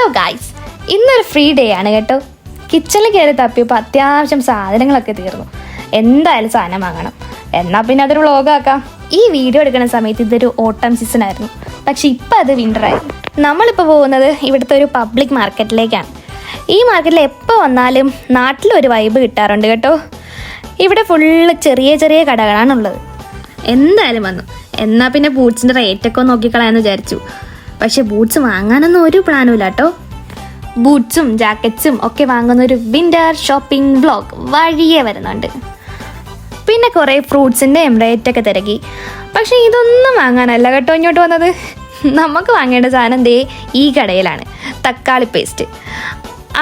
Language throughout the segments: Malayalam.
ഹലോ ഗായ്സ്, ഇന്നൊരു ഫ്രീ ഡേ ആണ് കേട്ടോ. കിച്ചണിൽ കയറി തപ്പിയപ്പോൾ അത്യാവശ്യം സാധനങ്ങളൊക്കെ തീർന്നു. എന്തായാലും സാധനം വാങ്ങണം. എന്നാൽ പിന്നെ അതൊരു വ്ളോഗാക്കാം. ഈ വീഡിയോ എടുക്കുന്ന സമയത്ത് ഇതൊരു ഓട്ടം സീസൺ ആയിരുന്നു, പക്ഷെ ഇപ്പം അത് വിൻ്ററായി. നമ്മളിപ്പോൾ പോകുന്നത് ഇവിടുത്തെ ഒരു പബ്ലിക് മാർക്കറ്റിലേക്കാണ്. ഈ മാർക്കറ്റിൽ എപ്പോൾ വന്നാലും നാട്ടിലൊരു വൈബ് കിട്ടാറുണ്ട് കേട്ടോ. ഇവിടെ ഫുള്ള് ചെറിയ ചെറിയ കടകളാണുള്ളത്. എന്തായാലും വന്നു. എന്നാൽ പിന്നെ ബൂട്ട്സിൻ്റെ റേറ്റൊക്കെ ഒന്ന് നോക്കിക്കളയാന്ന് വിചാരിച്ചു. പക്ഷെ ബൂട്ട്സ് വാങ്ങാനൊന്നും ഒരു പ്ലാനും ഇല്ല കേട്ടോ. ബൂട്ട്സും ജാക്കറ്റ്സും ഒക്കെ വാങ്ങുന്ന ഒരു വിൻ്റർ ഷോപ്പിംഗ് വ്ളോഗ് വഴിയേ വരുന്നുണ്ട്. പിന്നെ കുറേ ഫ്രൂട്ട്സിൻ്റെയും റേറ്റൊക്കെ തിരക്കി. പക്ഷേ ഇതൊന്നും വാങ്ങാനല്ല കേട്ടോ ഇങ്ങോട്ട് വന്നത്. നമുക്ക് വാങ്ങേണ്ട സാധനം ദേ ഈ കടയിലാണ്, തക്കാളി പേസ്റ്റ്.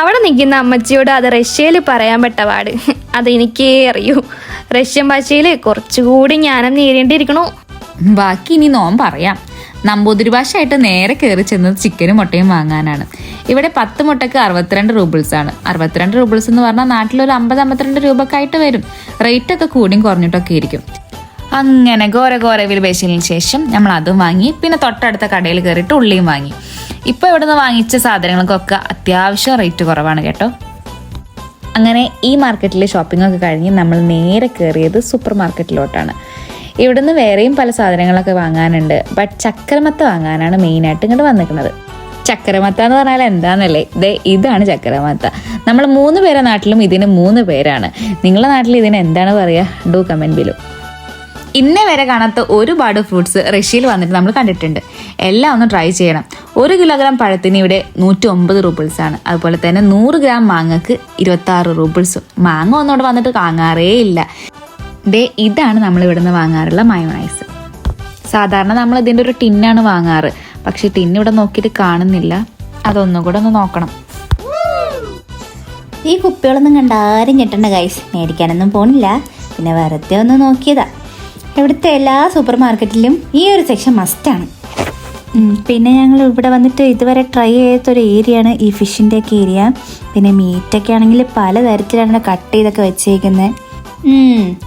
അവിടെ നിൽക്കുന്ന അമ്മച്ചിയോട് അത് റഷ്യയിൽ പറയാൻ പെട്ട പാട് അതെനിക്കേ അറിയൂ. റഷ്യൻ ഭാഷയിൽ കുറച്ചുകൂടി ജ്ഞാനം നേരിണ്ടിരിക്കണു. ബാക്കി ഇനി നോം പറയാം. നമ്പൂതിരി ഭാഷയായിട്ട് നേരെ കയറി ചെന്നത് ചിക്കനും മുട്ടയും വാങ്ങാനാണ്. ഇവിടെ 10 മുട്ടയ്ക്ക് 62 റൂബിൾസാണ്. 62 റൂബിൾസ് എന്ന് പറഞ്ഞാൽ നാട്ടിലൊരു 50-52 രൂപക്കായിട്ട് വരും. റേറ്റ് ഒക്കെ കൂടിയും കുറഞ്ഞിട്ടൊക്കെ ഇരിക്കും. അങ്ങനെ ഘോര വിലപേശലിന് ശേഷം നമ്മൾ അതും വാങ്ങി. പിന്നെ തൊട്ടടുത്ത കടയിൽ കയറിയിട്ട് ഉള്ളിയും വാങ്ങി. ഇപ്പോൾ ഇവിടെ നിന്ന് വാങ്ങിച്ച സാധനങ്ങൾക്കൊക്കെ അത്യാവശ്യം റേറ്റ് കുറവാണ് കേട്ടോ. അങ്ങനെ ഈ മാർക്കറ്റിലെ ഷോപ്പിംഗ് ഒക്കെ കഴിഞ്ഞ് നമ്മൾ നേരെ കയറിയത് സൂപ്പർ മാർക്കറ്റിലോട്ടാണ്. ഇവിടുന്ന് വേറെയും പല സാധനങ്ങളൊക്കെ വാങ്ങാനുണ്ട്. ബട്ട് ചക്കരമത്ത വാങ്ങാനാണ് മെയിനായിട്ട് ഇങ്ങോട്ട് വന്നിരിക്കുന്നത്. ചക്കരമത്ത എന്ന് പറഞ്ഞാൽ എന്താണെന്നല്ലേ, ഇതാണ് ചക്കരമത്ത. നമ്മൾ 3 പേരെ നാട്ടിലും ഇതിന് 3 പേരാണ്. നിങ്ങളുടെ നാട്ടിൽ ഇതിന് എന്താണ് പറയുക? Do comment below. ഇന്നേ വരെ കാണാത്ത ഒരുപാട് ഫ്രൂട്ട്സ് റഷ്യയിൽ വന്നിട്ട് നമ്മൾ കണ്ടിട്ടുണ്ട്. എല്ലാം ഒന്ന് ട്രൈ ചെയ്യണം. 1 കിലോഗ്രാം പഴത്തിന് ഇവിടെ 109 റൂബിൾസാണ്. അതുപോലെ തന്നെ 100 ഗ്രാം മാങ്ങക്ക് 26 റൂബിൾസും. മാങ്ങ ഒന്നോട് വന്നിട്ട് വാങ്ങാറേ ഇല്ല. ഇതാണ് നമ്മൾ ഇവിടുന്ന് വാങ്ങാറുള്ള മയോണൈസ്. സാധാരണ നമ്മൾ ഇതിൻ്റെ ഒരു ടിന്നാണ് വാങ്ങാറ്. പക്ഷെ ടിന്ന് ഇവിടെ നോക്കിയിട്ട് കാണുന്നില്ല. അതൊന്നുകൂടെ ഒന്ന് നോക്കണം. ഈ കുപ്പികളൊന്നും കണ്ട ആരും ഞെട്ടണ്ട ഗൈസ്. മേടിക്കാനൊന്നും പോണില്ല, പിന്നെ വെറുതെ ഒന്ന് നോക്കിയതാ. ഇവിടുത്തെ എല്ലാ സൂപ്പർ മാർക്കറ്റിലും ഈ ഒരു സെക്ഷൻ മസ്റ്റാണ്. പിന്നെ ഞങ്ങൾ ഇവിടെ വന്നിട്ട് ഇതുവരെ ട്രൈ ചെയ്യാത്തൊരു ഏരിയയാണ് ഈ ഫിഷിൻ്റെയൊക്കെ ഏരിയ. പിന്നെ മീറ്റൊക്കെ ആണെങ്കിൽ പലതരത്തിലാണ് കട്ട് ചെയ്തൊക്കെ വെച്ചേക്കുന്നത്.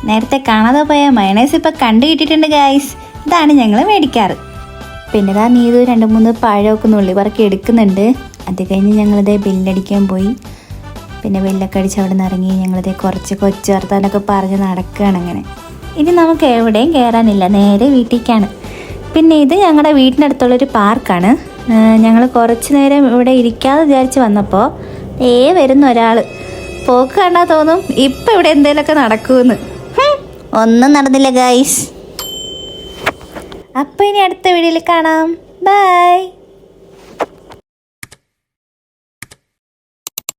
നേരത്തെ കാണാതെ പോയ മയണൈസ് ഇപ്പം കണ്ടു കിട്ടിയിട്ടുണ്ട് ഗൈസ്. ഇതാണ് ഞങ്ങൾ മേടിക്കാറ്. പിന്നെ ഇതാ നീതു 2-3 പഴമൊക്കെ നുള്ളി പറക്കി എടുക്കുന്നുണ്ട്. അത് കഴിഞ്ഞ് ഞങ്ങളിതേ ബില്ലടിക്കാൻ പോയി. പിന്നെ ബില്ലൊക്കെ അടിച്ച് അവിടെ നിന്ന് ഇറങ്ങി ഞങ്ങളിതേ കുറച്ച് കൊച്ചു വർത്താനൊക്കെ പറഞ്ഞ് നടക്കുകയാണ്. അങ്ങനെ ഇനി നമുക്ക് എവിടെയും കയറാനില്ല, നേരെ വീട്ടിലേക്കാണ്. പിന്നെ ഇത് ഞങ്ങളുടെ വീട്ടിനടുത്തുള്ളൊരു പാർക്കാണ്. ഞങ്ങൾ കുറച്ച് നേരം ഇവിടെ ഇരിക്കാതെ വിചാരിച്ച് വന്നപ്പോൾ വരുന്ന ഒരാൾ പോക്ക് കണ്ടാ തോന്നും ഇപ്പം ഇവിടെ എന്തേലൊക്കെ നടക്കുമെന്ന്. ഒന്നും നടന്നില്ല ഗൈസ്. അപ്പോൾ ഇനി അടുത്ത വീഡിയോയിൽ കാണാം. ബൈ.